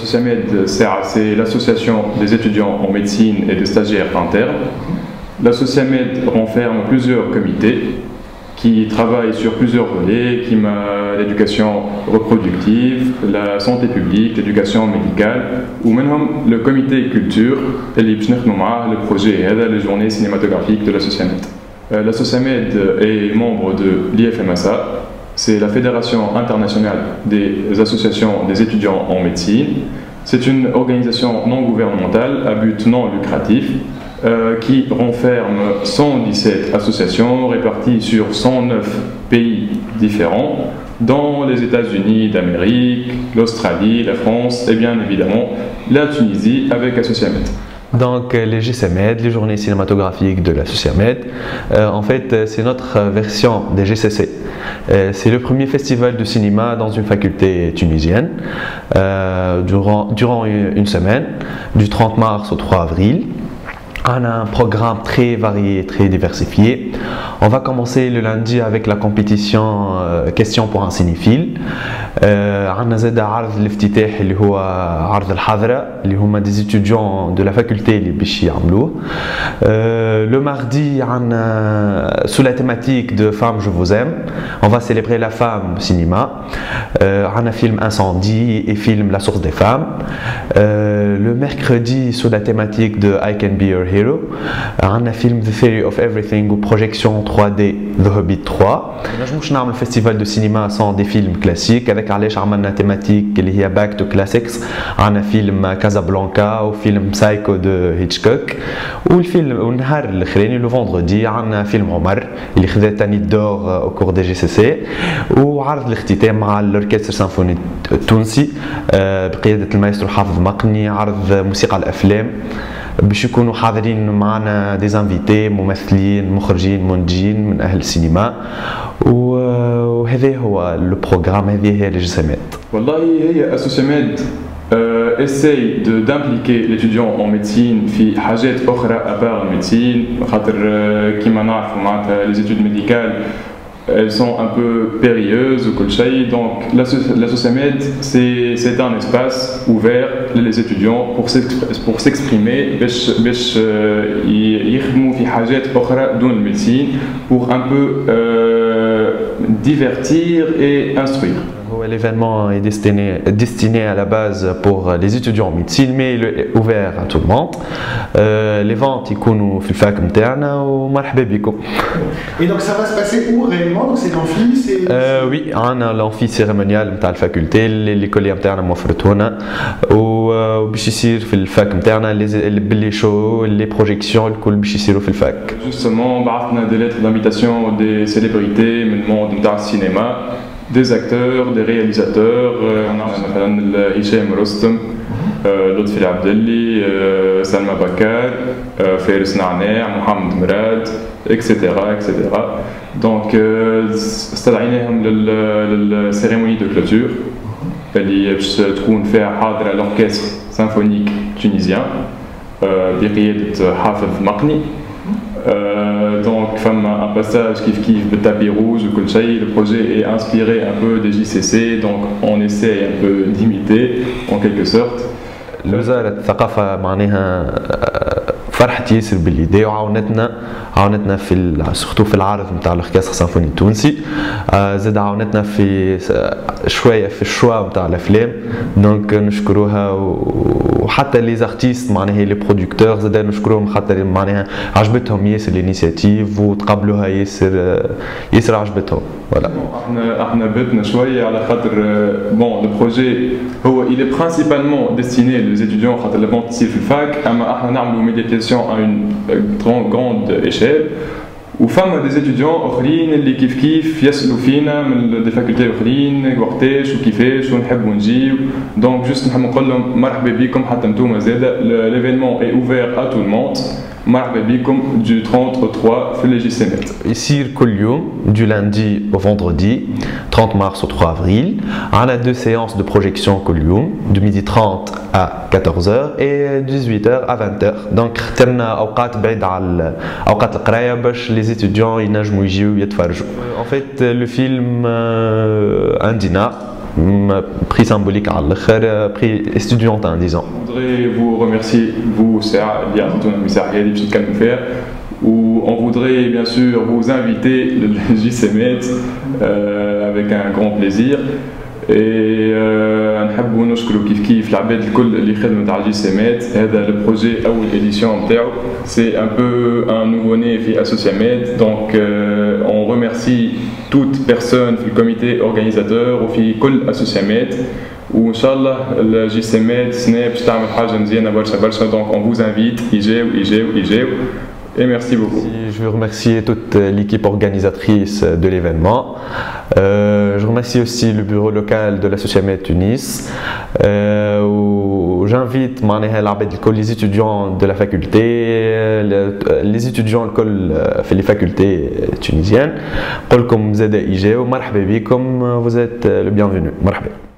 l'Associamed, c'est l'association des étudiants en médecine et des stagiaires internes. L'Associamed renferme plusieurs comités qui travaillent sur plusieurs volets, qui m'a l'éducation reproductive, la santé publique, l'éducation médicale, ou même le comité culture, et le projet les journées cinématographiques de l'Associamed. L'Associamed est membre de l'IFMSA, c'est la Fédération internationale des associations des étudiants en médecine. C'est une organisation non gouvernementale à but non lucratif qui renferme 117 associations réparties sur 109 pays différents, dans les États-Unis d'Amérique, l'Australie, la France et bien évidemment la Tunisie avec Associamed. Donc les GCMED, les journées cinématographiques de l'Associamed, en fait c'est notre version des GCC. C'est le premier festival de cinéma dans une faculté tunisienne durant une semaine, du 30 mars au 3 avril. On a un programme très varié, très diversifié. On va commencer le lundi avec la compétition question pour un cinéphile. عندنا زاد عرض الافتتاح اللي هو عرض الحاضرة اللي هما des étudiants de la faculté اللي باش يعملوه. Le mardi عندنا sous la thématique de Femme je vous aime. On va célébrer la femme au cinéma. عندنا film Incendie et film La source des femmes. Le mercredi sous la thématique de I Can Be Your Hero. عندنا film The Theory of Everything ou projection 3D The Hobbit 3. Je مش نعمل festival de cinéma sans des films classiques avec علاش عملنا thématique اللي هي Back to Classics. عندنا فيلم كازابلانكا وفيلم سايكو دو هيتشكوك والفيلم والنهار الاخراني لو فوندردي عندنا فيلم عمر اللي خذا تاني الدور او كور دي جي سي سي وعرض الاختتام مع الاوركستر سيمفوني التونسي بقياده المايسترو حافظ مقني عرض موسيقى الافلام باش يكونوا حاضرين معنا دي زانفيتي ممثلين مخرجين منتجين من اهل السينما وهذا هو لو بروغرام هذه هي الجسامات. والله هي Associamed essaye d'impliquer l'étudiant en médecine في حاجات أخرى à part la médecine خاطر كيما نعرفوا معناتها les études médicales elles sont un peu périlleuses ou كل شيء donc l'Associamed c'est un espace ouvert les étudiants pour s'exprimer باش يخدموا في حاجات أخرى دون الميدecine pour un peu divertir et instruire. L'événement est destiné à la base pour les étudiants en médecine, mais il est ouvert à tout le monde. Les ventes يكونوا في الفاك نتاعنا ومرحبا بكم. Et donc ça va se passer où réellement? Donc c'est l'amphi, oui, عندنا l'amphi cérémonial نتاع الفاكولتي اللي الكلية نتاعنا موفرته لنا وباش يصير في الفاك نتاعنا باللي شو لي بروجيكسيون الكل باش يصيروا في الفاك. Justement بعثنا des lettres d'invitation des célébrités من الموند نتاع السينما. Des acteurs, des réalisateurs, on a Hicham Rostem, Lotfi Abdelli, Salma Bakar, Faris Naner, Mohamed Merad, etc. Donc, استدعيناهم للcérémonie de clôture اللي باش تكون فيها حاضرة l'orchestre symphonique tunisien بقيادة حافظ مقني. Donc, un passage qui est tapis rouge ou le projet est inspiré un peu des JCC, donc on essaie un peu d'imiter en quelque sorte. وزارة الثقافة معناها فرحت ياسر بالإيديا وعاونتنا في سورتو في العرض نتاع الأوركستر السيمفوني التونسي زاد عاونتنا في شوية في الشوا نتاع الأفلام دونك نشكروها وحتى لي زارتيست معناها لي برودكتور زاد نشكروهم خاطر معناها عجبتهم ياسر الانيسياتيف وتقبلوها ياسر عجبتهم فوالا. احنا بتنا شوية على خاطر بون لو بروجي هو il est principalement destiné aux étudiants خاطر لابون تصير في الفاك اما احنا نعملوا ميديتاسيون à une grande échelle وفما des étudiants اخرين اللي كيف يسالوا فينا من دي فاكولتي اخرين وقتاش وكيفاش ونحبوا نجيو دونك جوست نحب نقول لهم مرحبا بكم حتى نتوما زاده l'événement est ouvert à tout le monde. مرحبا بكم du 30 au 3 في les JCMED. يصير كل يوم du lundi au vendredi 30 mars au 3 avril. On a 2 séances de projection كل يوم de 12h30 à 14h et 18h à 20h. Donc اخترنا اوقات بعيد على اوقات القرايه باش les étudiants ينجموا يجيو يتفرجوا. En fait le film Indina prix symbolique à l'autre, prix étudiantin, disons. Je voudrais vous remercier, vous, Sarah, où on voudrait bien sûr vous inviter le JCMET avec un grand plaisir. Et نحبوا نشكروا كيف العباد الكل اللي خدموا تاع جي سيمات. هذا البروجي اول اديسيون نتاعو سي ان بو ان nouveau-né في اسوسيامات. دونك on remercie toute personne في الكوميتي اورغانيزاتور وفي كل اسوسيامات. وان شاء الله الجي سيمات سنه باش تعمل حاجه مزيانه برشا. دونك on vous invite يجاو. Et merci beaucoup. Je veux remercier toute l'équipe organisatrice de l'événement. Je remercie aussi le bureau local de l'Associamet Tunis. J'invite les étudiants de la faculté, les étudiants les facultés tunisiennes. Comme vous êtes le bienvenu. Marhaba.